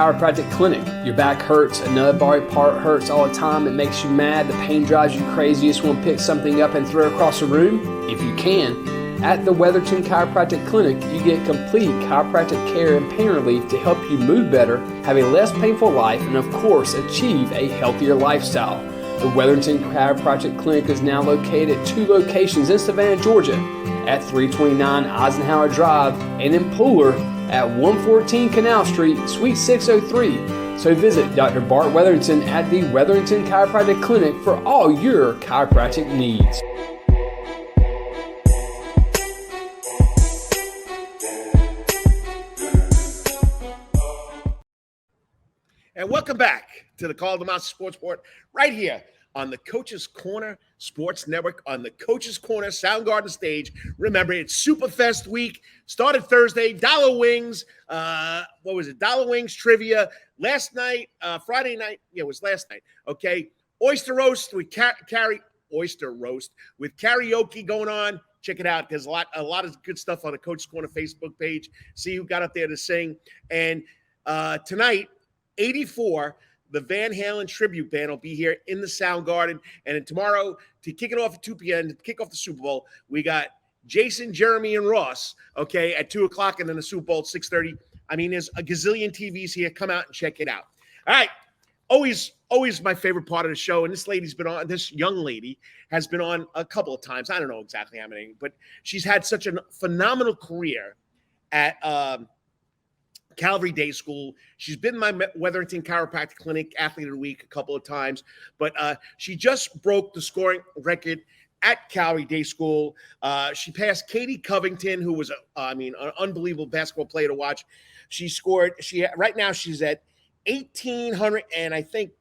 Chiropractic Clinic. Your back hurts, another body part hurts all the time, it makes you mad, the pain drives you crazy, you just want to pick something up and throw it across the room? If you can, at the Wetherington Chiropractic Clinic, you get complete chiropractic care and pain relief to help you move better, have a less painful life, and of course, achieve a healthier lifestyle. The Wetherington Chiropractic Clinic is now located at 2 locations in Savannah, Georgia, at 329 Eisenhower Drive and in Pooler at 114 Canal Street, Suite 603. So visit Dr. Bart Wetherington at the Wetherington Chiropractic Clinic for all your chiropractic needs. And welcome back to the Call to Master Sports Report right here on the Coach's Corner Sports Network on the Coach's Corner Soundgarden stage. Remember, it's Superfest week. Started Thursday. Dollar Wings. Dollar Wings trivia. Last night, Friday night. Yeah, it was last night. Okay. Oyster roast with oyster roast with karaoke going on. Check it out. There's a lot of good stuff on the Coach's Corner Facebook page. See who got up there to sing. And tonight, 84, the Van Halen tribute band will be here in the Soundgarden. And then tomorrow, to kick it off at 2 p.m., to kick off the Super Bowl, we got Jason, Jeremy, and Ross, okay, at 2 o'clock, and then the Super Bowl at 6:30. I mean, there's a gazillion TVs here. Come out and check it out. All right. Always my favorite part of the show. And this young lady has been on a couple of times. I don't know exactly how many, but she's had such a phenomenal career at Calvary Day School. She's been in my Wetherington Chiropractic Clinic Athlete of the Week a couple of times, but she just broke the scoring record at Calvary Day School. She passed Katie Covington, who was an unbelievable basketball player to watch. Right now she's at 1,800 and I think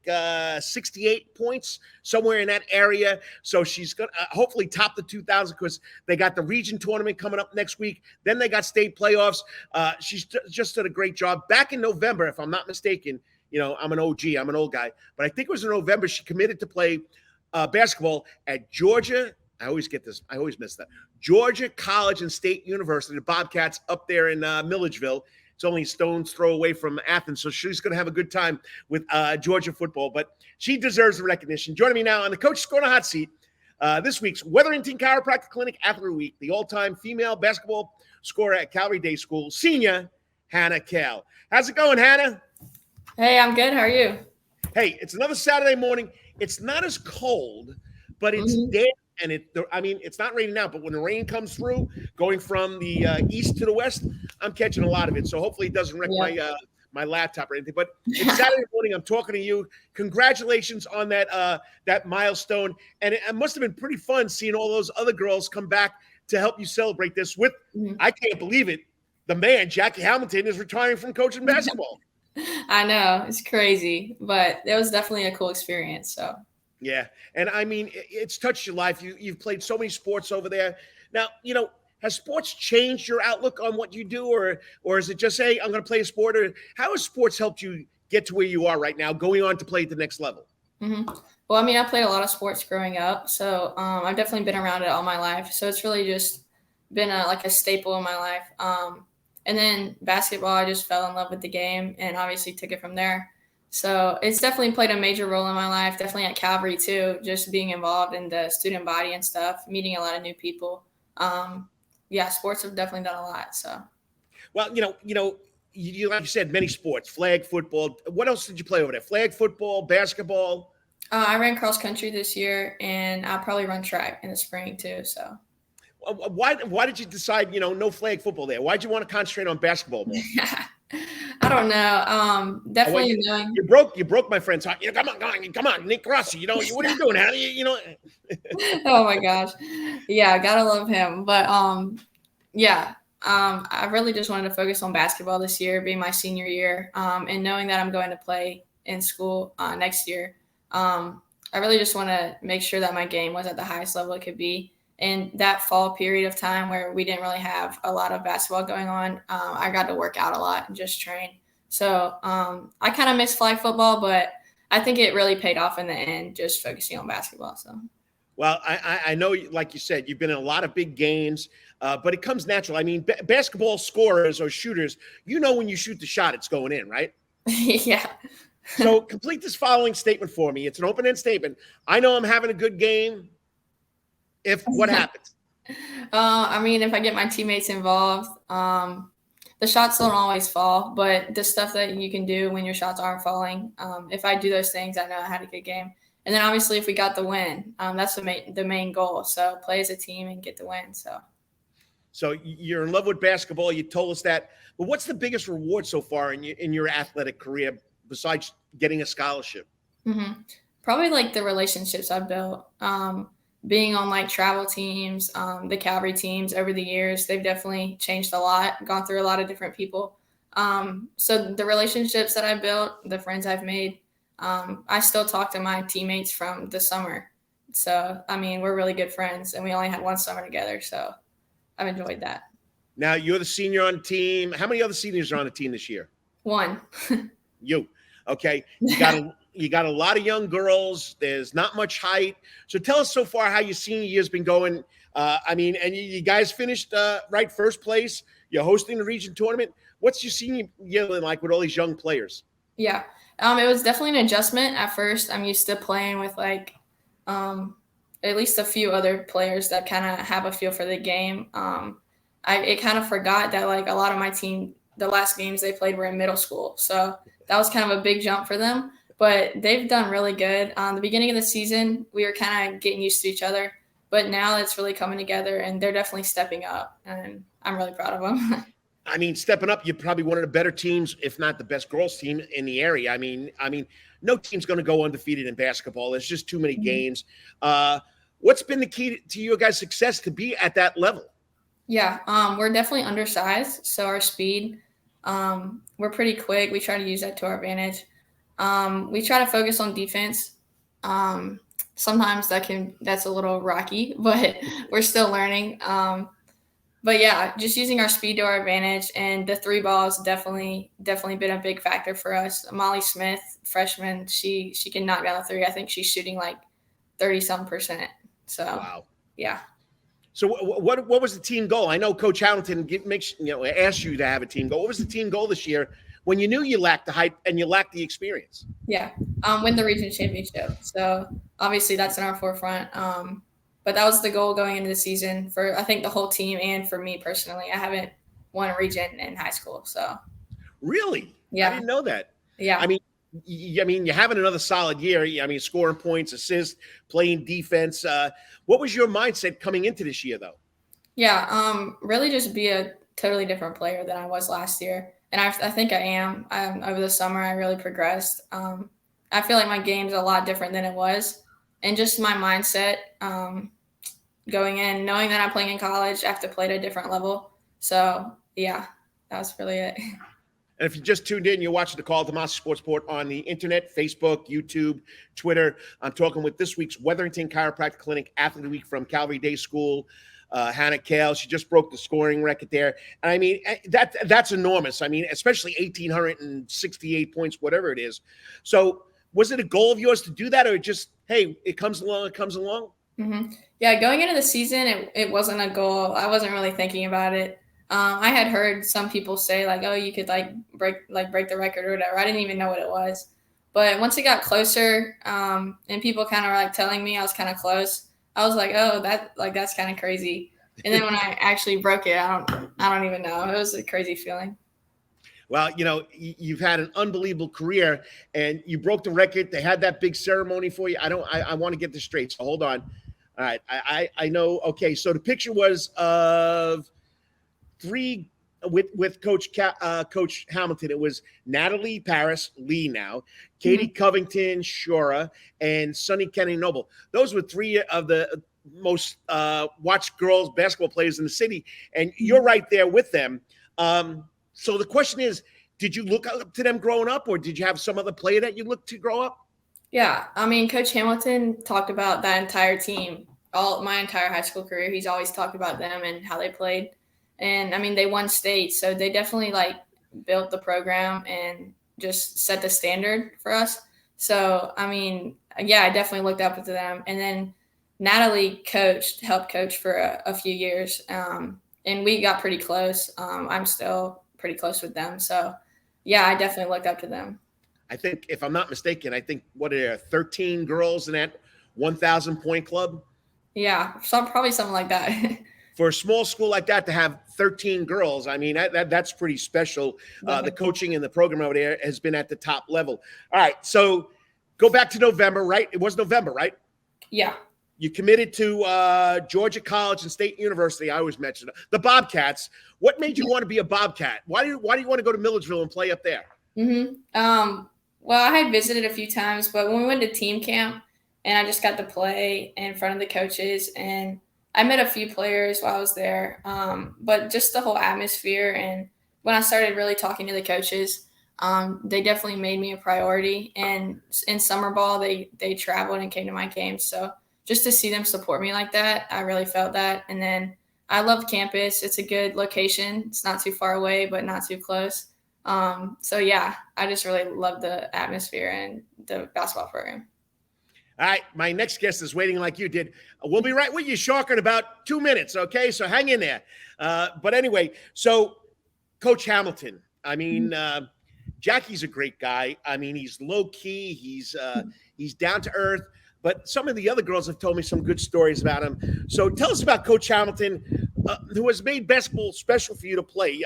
68 points, somewhere in that area. So she's going to hopefully top the 2,000 because they got the region tournament coming up next week. Then they got state playoffs. She's just did a great job. Back in November, if I'm not mistaken, I'm an OG, I'm an old guy, but I think it was in November she committed to play basketball at Georgia. I always miss that. Georgia College and State University, the Bobcats up there in Milledgeville. It's only a stone's throw away from Athens, so she's going to have a good time with Georgia football. But she deserves the recognition. Joining me now on the Coach's Corner hot seat, this week's Wetherington Chiropractic Clinic Athlete of the Week, the all-time female basketball scorer at Calvary Day School, senior Hannah Cail. How's it going, Hannah? Hey, I'm good. How are you? Hey, it's another Saturday morning. It's not as cold, but it's damp. And it's not raining now, but when the rain comes through, going from the east to the west, I'm catching a lot of it. So hopefully it doesn't wreck my laptop or anything. But it's Saturday morning. I'm talking to you. Congratulations on that milestone. And it must have been pretty fun seeing all those other girls come back to help you celebrate this with, I can't believe it, the man, Jackie Hamilton, is retiring from coaching basketball. I know. It's crazy. But it was definitely a cool experience. So. Yeah. And I mean, it's touched your life. You've played so many sports over there. Now, has sports changed your outlook on what you do, or is it just, hey, I'm going to play a sport? Or how has sports helped you get to where you are right now, going on to play at the next level? Well, I played a lot of sports growing up. So I've definitely been around it all my life. So it's really just been a staple in my life. And then basketball, I just fell in love with the game and obviously took it from there. So it's definitely played a major role in my life, definitely at Calvary too, just being involved in the student body and stuff, meeting a lot of new people. Sports have definitely done a lot. So, well, you like you said, many sports, flag football. What else did you play over there? Flag football, basketball? I ran cross country this year, and I'll probably run track in the spring too. So. Why did you decide, no flag football there? Why'd you want to concentrate on basketball more? I don't know. Definitely knowing. You broke my friend's heart. Come on, Nick Rossi. What are you doing? How do you? Oh my gosh, yeah, gotta love him. But I really just wanted to focus on basketball this year, being my senior year, and knowing that I'm going to play in school next year. I really just want to make sure that my game was at the highest level it could be. And that fall period of time where we didn't really have a lot of basketball going on, I got to work out a lot and just train. So I kind of miss flag football, but I think it really paid off in the end, just focusing on basketball. So, well, I know, like you said, you've been in a lot of big games, but it comes natural. I mean, basketball scorers or shooters, when you shoot the shot, it's going in, right? Yeah. So complete this following statement for me. It's an open-end statement. I know I'm having a good game. If what happens? I mean, if I get my teammates involved, the shots don't always fall, but the stuff that you can do when your shots aren't falling, if I do those things, I know I had a good game. And then obviously, if we got the win, that's the main goal. So play as a team and get the win. So you're in love with basketball. You told us that. But what's the biggest reward so far in your athletic career besides getting a scholarship? Mm-hmm. Probably like the relationships I've built. Being on like travel teams, the Calvary teams over the years, they've definitely changed a lot, gone through a lot of different people. So the relationships that I built, the friends I've made, I still talk to my teammates from the summer. So, I mean, we're really good friends and we only had one summer together. So I've enjoyed that. Now you're the senior on the team. How many other seniors are on the team this year? One. You. Okay. You got a lot of young girls. There's not much height. So tell us so far how your senior year's been going. And you guys finished right first place. You're hosting the region tournament. What's your senior year like with all these young players? Yeah. It was definitely an adjustment at first. I'm used to playing with like at least a few other players that kind of have a feel for the game. It kind of forgot that like a lot of my team, the last games they played were in middle school. So that was kind of a big jump for them. But they've done really good. The beginning of the season, we were kind of getting used to each other. But now it's really coming together, and they're definitely stepping up. And I'm really proud of them. I mean, stepping up, you're probably one of the better teams, if not the best girls team in the area. I mean, no team's going to go undefeated in basketball. There's just too many games. What's been the key to your guys' success to be at that level? Yeah, we're definitely undersized, so our speed, we're pretty quick. We try to use that to our advantage. We try to focus on defense. Sometimes that's a little rocky, but we're still learning. But yeah, just using our speed to our advantage, and the three balls definitely been a big factor for us. Molly Smith, freshman, she can knock down a three. I think she's shooting like 30-some%. So wow, yeah. So what was the team goal? I know Coach Hamilton asked you to have a team goal. What was the team goal this year when you knew you lacked the height and you lacked the experience? Yeah, win the region championship. So obviously that's in our forefront. But that was the goal going into the season for I think the whole team and for me personally. I haven't won a region in high school, so. Really? Yeah. I didn't know that. Yeah. I mean, you're having another solid year. I mean, scoring points, assists, playing defense. What was your mindset coming into this year, though? Yeah, really just be a totally different player than I was last year. And I think I am. Over the summer, I really progressed. I feel like my game's a lot different than it was. And just my mindset going in, knowing that I'm playing in college, I have to play at a different level. So, yeah, that was really it. And if you just tuned in, you're watching the Call to Master Sports Report on the internet, Facebook, YouTube, Twitter. I'm talking with this week's Wetherington Chiropractic Clinic Athlete of the Week from Calvary Day School, Hannah Cail. She just broke the scoring record there. And I mean, that's enormous. I mean, especially 1,868 points, whatever it is. So was it a goal of yours to do that, or just, hey, it comes along, it comes along? Mm-hmm. Yeah, going into the season, it wasn't a goal. I wasn't really thinking about it. I had heard some people say like, oh, you could break the record or whatever. I didn't even know what it was. But once it got closer, and people kind of were like telling me I was kind of close, I was like, oh, that's kind of crazy. And then when I actually broke it, I don't even know. It was a crazy feeling. Well, you've had an unbelievable career, and you broke the record. They had that big ceremony for you. I want to get this straight. So hold on. All right. I know. Okay. So the picture was of three with Coach Hamilton. It was Natalie Paris, Lee now, Katie Covington, Shora, and Sunny Kennedy Noble. Those were three of the most watched girls basketball players in the city, and you're right there with them. So the question is, did you look up to them growing up, or did you have some other player that you looked to grow up? Yeah, I mean, Coach Hamilton talked about that entire team, my entire high school career. He's always talked about them and how they played. And I mean, they won state, so they definitely built the program and just set the standard for us. So, I mean, yeah, I definitely looked up to them. And then Natalie helped coach for a few years. And we got pretty close. I'm still pretty close with them. So, yeah, I definitely looked up to them. I think, if I'm not mistaken, what are there, 13 girls in that 1,000 point club? Yeah, probably something like that. For a small school like that to have 13 girls, I mean, that's pretty special. The coaching and the program over there has been at the top level. All right, so go back to November, right? It was November, right? Yeah. You committed to Georgia College and State University. I always mention it. The Bobcats. What made you want to be a Bobcat? Why do you want to go to Milledgeville and play up there? Well, I had visited a few times, but when we went to team camp and I just got to play in front of the coaches, and I met a few players while I was there. But just the whole atmosphere, and when I started really talking to the coaches, they definitely made me a priority. And in summer ball, they traveled and came to my games. So just to see them support me like that, I really felt that. And then I love campus. It's a good location. It's not too far away, but not too close. So yeah, I just really love the atmosphere and the basketball program. All right, my next guest is waiting like you did. We'll be right with you, Shark, in about 2 minutes, okay? So hang in there. But anyway, so Coach Hamilton, I mean, Jackie's a great guy. I mean, he's low-key. He's down to earth. But some of the other girls have told me some good stories about him. So tell us about Coach Hamilton, who has made basketball special for you to play.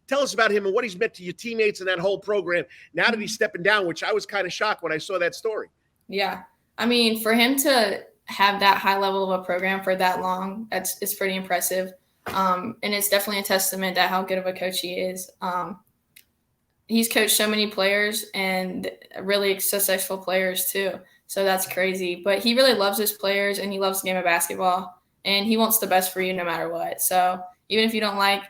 Tell us about him and what he's meant to your teammates and that whole program now that he's stepping down, which I was kind of shocked when I saw that story. Yeah. I mean, for him to have that high level of a program for that long, it's pretty impressive. And it's definitely a testament to how good of a coach he is. He's coached so many players and really successful players too. So that's crazy. But he really loves his players and he loves the game of basketball. And he wants the best for you no matter what. So even if you don't like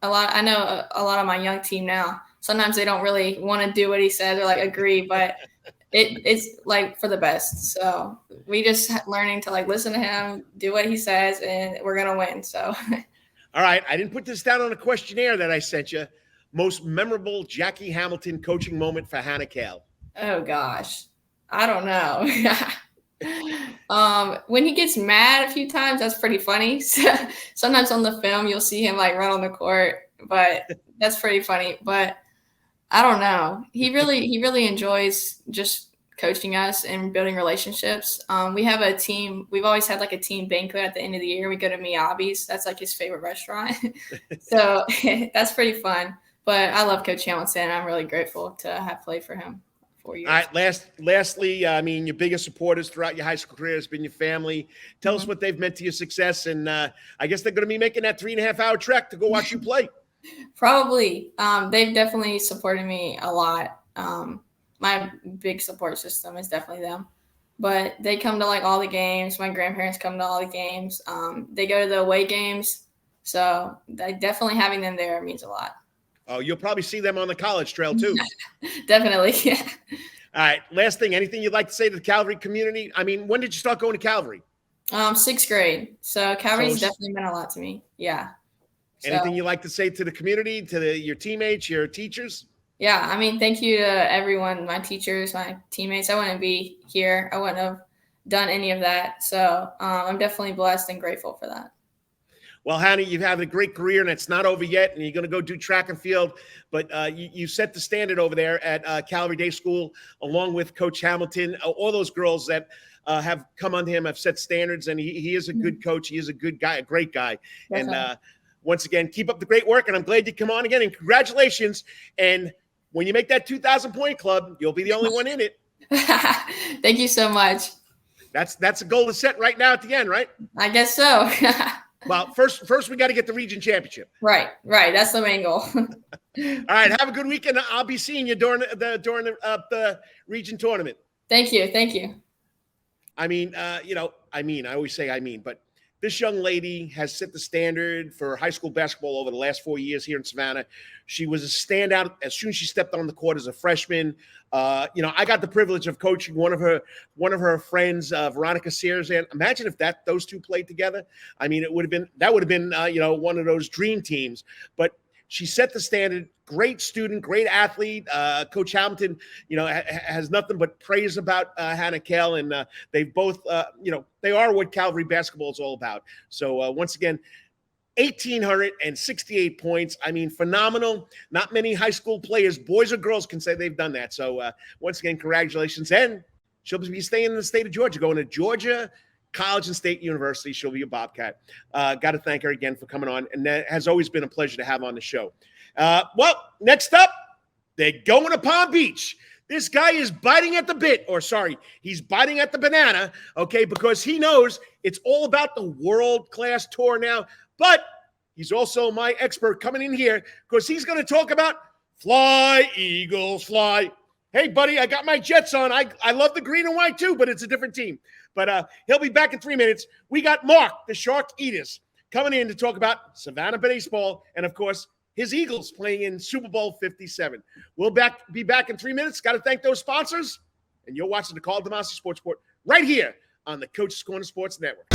I know a lot of my young team now, sometimes they don't really want to do what he says or like agree, but it's like for the best. So we just learning to like listen to him, do what he says, and we're going to win. So. All right. I didn't put this down on a questionnaire that I sent you. Most memorable Jackie Hamilton coaching moment for Hannah Cail. Oh gosh. I don't know. When he gets mad a few times, that's pretty funny. Sometimes on the film, you'll see him like run on the court, but that's pretty funny. But I don't know. He really enjoys just coaching us and building relationships. We have a team. We've always had like a team banquet at the end of the year. We go to Miyabi's. That's like his favorite restaurant. So that's pretty fun. But I love Coach Hamilton. I'm really grateful to have played for him. 4 years. All right. Lastly, I mean, your biggest supporters throughout your high school career has been your family. Tell us what they've meant to your success. And I guess they're going to be making that 3.5-hour trek to go watch you play. Probably. They've definitely supported me a lot. My big support system is definitely them. But they come to like all the games. My grandparents come to all the games. They go to the away games. So definitely having them there means a lot. Oh, you'll probably see them on the college trail too. Definitely, yeah. All right. Last thing, anything you'd like to say to the Calvary community? I mean, when did you start going to Calvary? 6th grade. So Calvary's definitely meant a lot to me. Yeah. Anything you'd like to say to the community, to your teammates, your teachers? Yeah. I mean, thank you to everyone, my teachers, my teammates. I wouldn't be here. I wouldn't have done any of that. So I'm definitely blessed and grateful for that. Well, Hannah, you've had a great career, and it's not over yet, and you're going to go do track and field. But you set the standard over there at Calvary Day School, along with Coach Hamilton. All those girls that have come under him have set standards, and he is a good coach. He is a good guy, a great guy. Definitely. And once again, keep up the great work, and I'm glad you come on again, and congratulations. And when you make that 2,000-point club, you'll be the only one in it. Thank you so much. That's a goal to set right now at the end, right? I guess so. Well, first we got to get the region championship. Right. That's the main goal. All right, have a good weekend. I'll be seeing you during the region tournament. Thank you. I mean, I always say but this young lady has set the standard for high school basketball over the last 4 years here in Savannah. She was a standout as soon as she stepped on the court as a freshman. I got the privilege of coaching one of her friends, Veronica Sears. And imagine if those two played together. I mean, that would have been one of those dream teams. But she set the standard. Great student, great athlete. Coach Hamilton, has nothing but praise about Hannah Cail, and they both, they are what Calvary basketball is all about. So once again, 1,868 points. I mean, phenomenal. Not many high school players, boys or girls, can say they've done that. So once again, congratulations. And she'll be staying in the state of Georgia, going to Georgia College and State University. She'll be a Bobcat. Got to thank her again for coming on. And that has always been a pleasure to have on the show. Well, next up, they're going to Palm Beach. This guy is biting at the bit, or sorry, he's biting at the banana, okay, because he knows it's all about the world-class tour now. But he's also my expert coming in here because he's going to talk about fly, Eagles, fly. Hey, buddy, I got my Jets on. I love the green and white too, but it's a different team. But he'll be back in 3 minutes. We got Mark, the Shark Eaters, coming in to talk about Savannah baseball and, of course, his Eagles playing in Super Bowl 57. We'll be back in 3 minutes. Got to thank those sponsors. And you're watching the Call of the Master Sports Report right here on the Coach's Corner Sports Network.